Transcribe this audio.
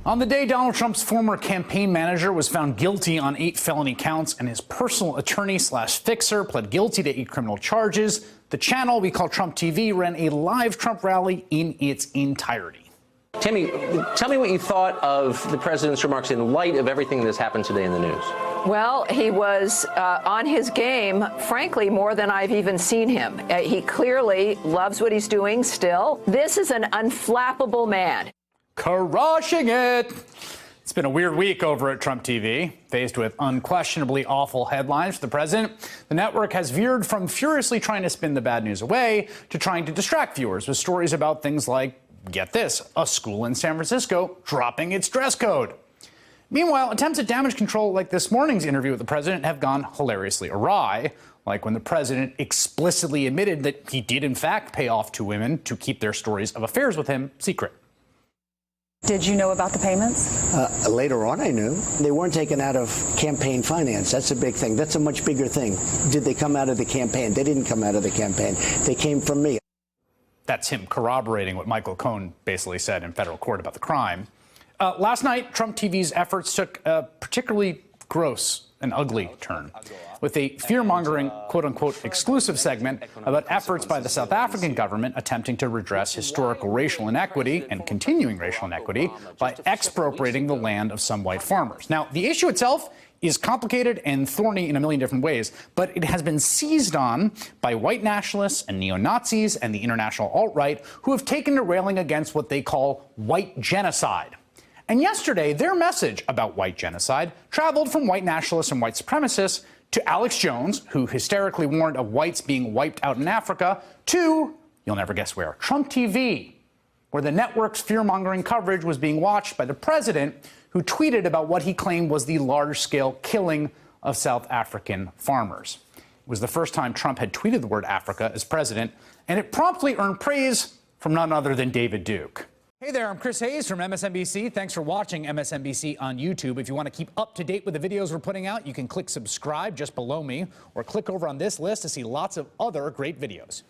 On the day Donald Trump's former campaign manager was found guilty on 8 felony counts and his personal attorney/fixer pled guilty to 8 criminal charges, the channel we call Trump TV ran a live Trump rally in its entirety. Tammy, tell me what you thought of the president's remarks in light of everything that's happened today in the news. Well, he was on his game, frankly, more than I've even seen him. He clearly loves what he's doing still. This is an unflappable man. Crushing it. It's been a weird week over at Trump TV. Faced with unquestionably awful headlines for the president, the network has veered from furiously trying to spin the bad news away to trying to distract viewers with stories about things like, get this, a school in San Francisco dropping its dress code. Meanwhile, attempts at damage control like this morning's interview with the president have gone hilariously awry, like when the president explicitly admitted that he did in fact pay off 2 women to keep their stories of affairs with him secret. Did you know about the payments? Later on, I knew. They weren't taken out of campaign finance. That's a big thing. That's a much bigger thing. Did they come out of the campaign? They didn't come out of the campaign. They came from me. That's him corroborating what Michael Cohen basically said in federal court about the crime. Last night, Trump TV's efforts took a particularly gross and ugly turn, with a fear-mongering, quote-unquote, exclusive segment about efforts by the South African government attempting to redress historical racial inequity and continuing racial inequity by expropriating the land of some white farmers. Now, the issue itself is complicated and thorny in a million different ways, but it has been seized on by white nationalists and neo-Nazis and the international alt-right who have taken to railing against what they call white genocide. And yesterday, their message about white genocide traveled from white nationalists and white supremacists to Alex Jones, who hysterically warned of whites being wiped out in Africa, to, you'll never guess where, Trump TV, where the network's fear-mongering coverage was being watched by the president, who tweeted about what he claimed was the large-scale killing of South African farmers. It was the first time Trump had tweeted the word Africa as president, and it promptly earned praise from none other than David Duke. Hey there, I'm Chris Hayes from MSNBC. Thanks for watching MSNBC on YouTube. If you want to keep up to date with the videos we're putting out, you can click subscribe just below me, or click over on this list to see lots of other great videos.